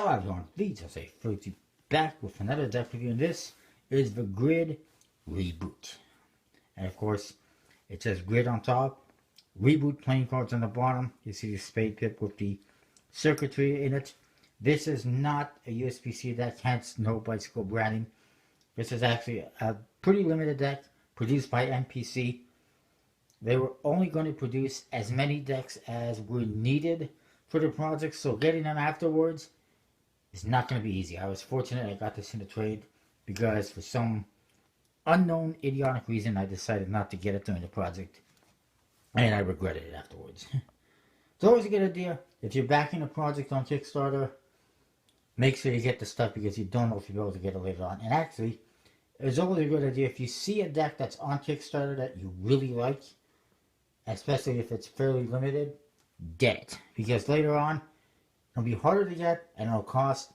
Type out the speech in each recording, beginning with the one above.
Hello everyone, VJ Fruity back with another deck review, and this is the Grid Reboot. And of course, it says Grid on top, Reboot playing cards on the bottom. You see the spade pip with the circuitry in it. This is not a USPC deck, hence no bicycle branding. This is actually a pretty limited deck produced by MPC. They were only going to produce as many decks as were needed for the project, so getting them afterwards it's not going to be easy. I was fortunate I got this in the trade because for some unknown idiotic reason I decided not to get it during the project, and I regretted it afterwards. It's always a good idea, if you're backing a project on Kickstarter, make sure you get the stuff because you don't know if you'll be able to get it later on. And actually, it's always a good idea if you see a deck that's on Kickstarter that you really like, especially if it's fairly limited, get it. Because later on, it'll be harder to get, and it'll cost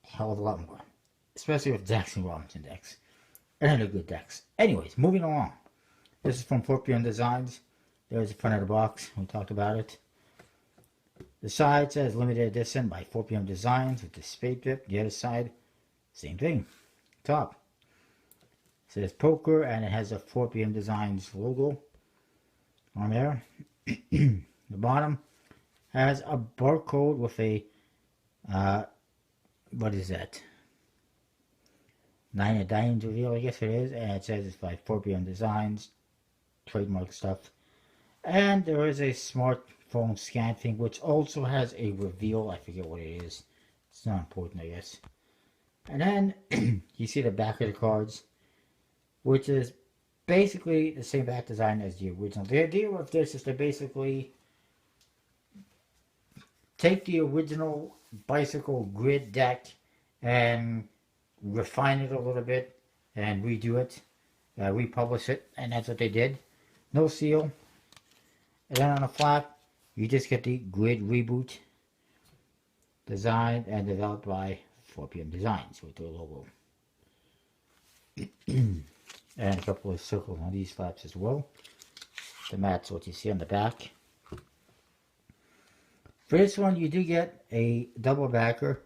a hell of a lot more. Especially with Jackson Robinson decks. And they're good decks. Anyways, moving along. This is from 4PM Designs. There's the front of the box. We talked about it. The side says limited edition by 4PM Designs with the spade pip. The other side, same thing. Top. It says poker, and it has a 4PM Designs logo on there. The bottom has a barcode with a, what is that? 9 of Diamonds reveal, I guess it is. And it says it's by 4PM Designs. Trademark stuff. And there is a smartphone scan thing, which also has a reveal. I forget what it is. It's not important, I guess. And then, you see the back of the cards, which is basically the same back design as the original. The idea of this is to basically take the original bicycle grid deck and refine it a little bit and redo it, republish it, and that's what they did. No seal. And then on the flap, you just get the Grid Reboot, designed and developed by 4PM Designs with their logo. And a couple of circles on these flaps as well. The mat's what you see on the back. For this one, you do get a double backer.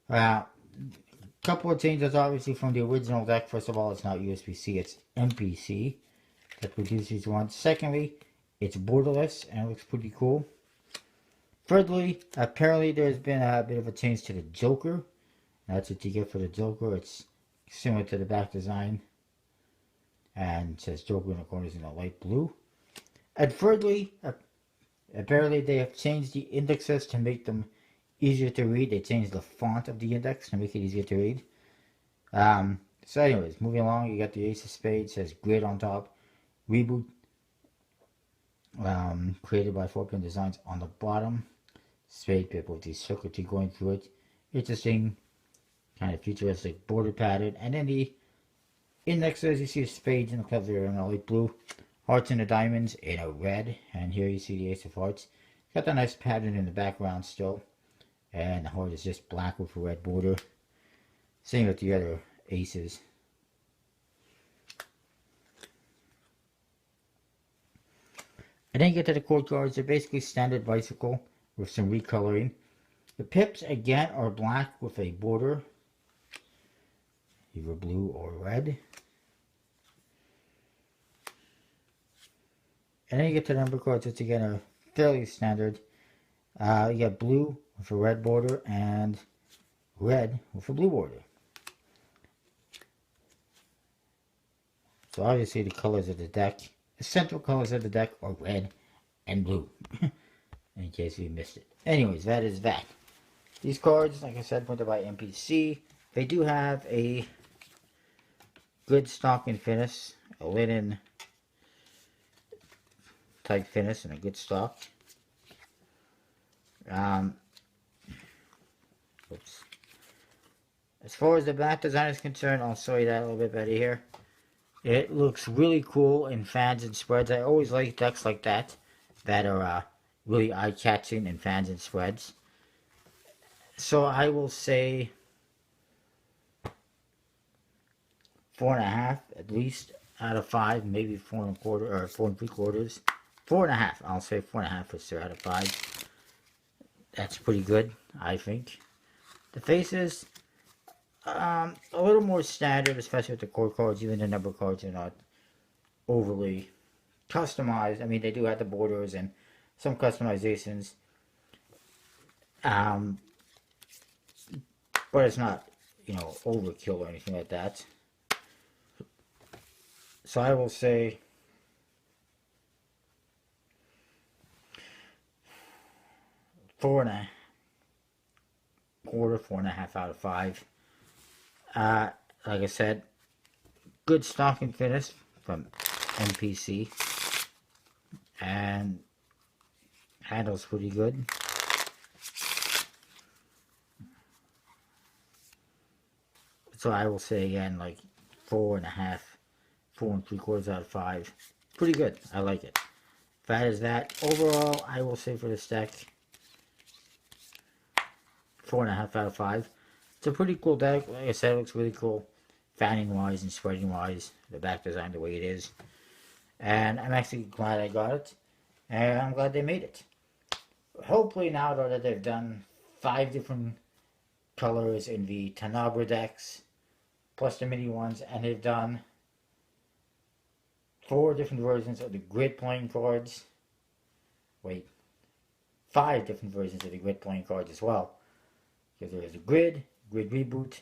Couple of changes, obviously, from the original deck. First of all, it's not USPC, it's MPC that produces these ones. Secondly, it's borderless, and it looks pretty cool. Thirdly, apparently there's been a bit of a change to the Joker. That's what you get for the Joker. It's similar to the back design. And it says Joker in the corners in a light blue. And thirdly, apparently they have changed the indexes to make them easier to read. They changed the font of the index to make it easier to read. So anyways, moving along, you got the Ace of Spades, says Grid on top. Reboot, created by 4PM Designs on the bottom. Spade pip with the circuitry going through it. Interesting, kind of futuristic border pattern. And then the indexes, you see the spades and the clubs are in a light blue. Hearts and the diamonds in a red. And here you see the Ace of Hearts. Got that nice pattern in the background still. And the heart is just black with a red border. Same with the other aces. And then you get to the court cards. They're basically standard bicycle with some recoloring. The pips, again, are black with a border, either blue or red. And then you get to the number cards, which again are fairly standard. You got blue with a red border and red with a blue border. So obviously the colors of the deck, the central colors of the deck are red and blue. In case you missed it. Anyways, that is that. These cards, like I said, printed by MPC. They do have a good stock and finish. A linen type finish and a good stock. Oops. As far as the back design is concerned, I'll show you that a little bit better here. It looks really cool in fans and spreads. I always like decks like that are really eye-catching in fans and spreads. So I will say 4.5 at least out of 5, maybe 4.25 or 4.75. 4.5. I'll say 4.5 for sure out of 5. That's pretty good, I think. The faces, a little more standard, especially with the core cards. Even the number cards are not overly customized. I mean, they do have the borders and some customizations, um, but it's not, overkill or anything like that. So I will say 4.25, 4.5 out of 5. Like I said, good stocking finish from MPC, and handles pretty good. So I will say again, like 4.5, 4.75 out of 5. Pretty good. I like it. That is that. Overall, I will say for this deck, 4.5 out of 5. It's a pretty cool deck. Like I said, it looks really cool, fanning wise and spreading wise. The back design the way it is, and I'm actually glad I got it, and I'm glad they made it. Hopefully now though that they've done 5 different colors in the Tanabra decks, plus the mini ones, and they've done 4 different versions of the grid playing cards. Wait, 5 different versions of the grid playing cards as well. Because there is a grid reboot,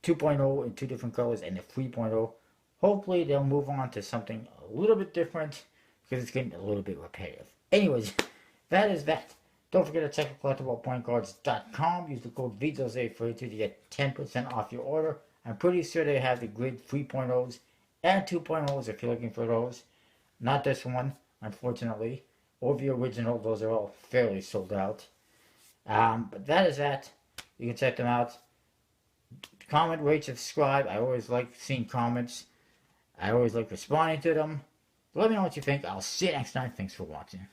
2.0 in 2 different colors, and the 3.0. Hopefully they'll move on to something a little bit different, because it's getting a little bit repetitive. Anyways, that is that. Don't forget to check out collectiblepointcards.com. Use the code VJOSE42 to get 10% off your order. I'm pretty sure they have the grid 3.0s and 2.0s if you're looking for those. Not this one, unfortunately, or the original. Those are all fairly sold out. But that is that. You can check them out. Comment, rate, subscribe. I always like seeing comments. I always like responding to them. Let me know what you think. I'll see you next time. Thanks for watching.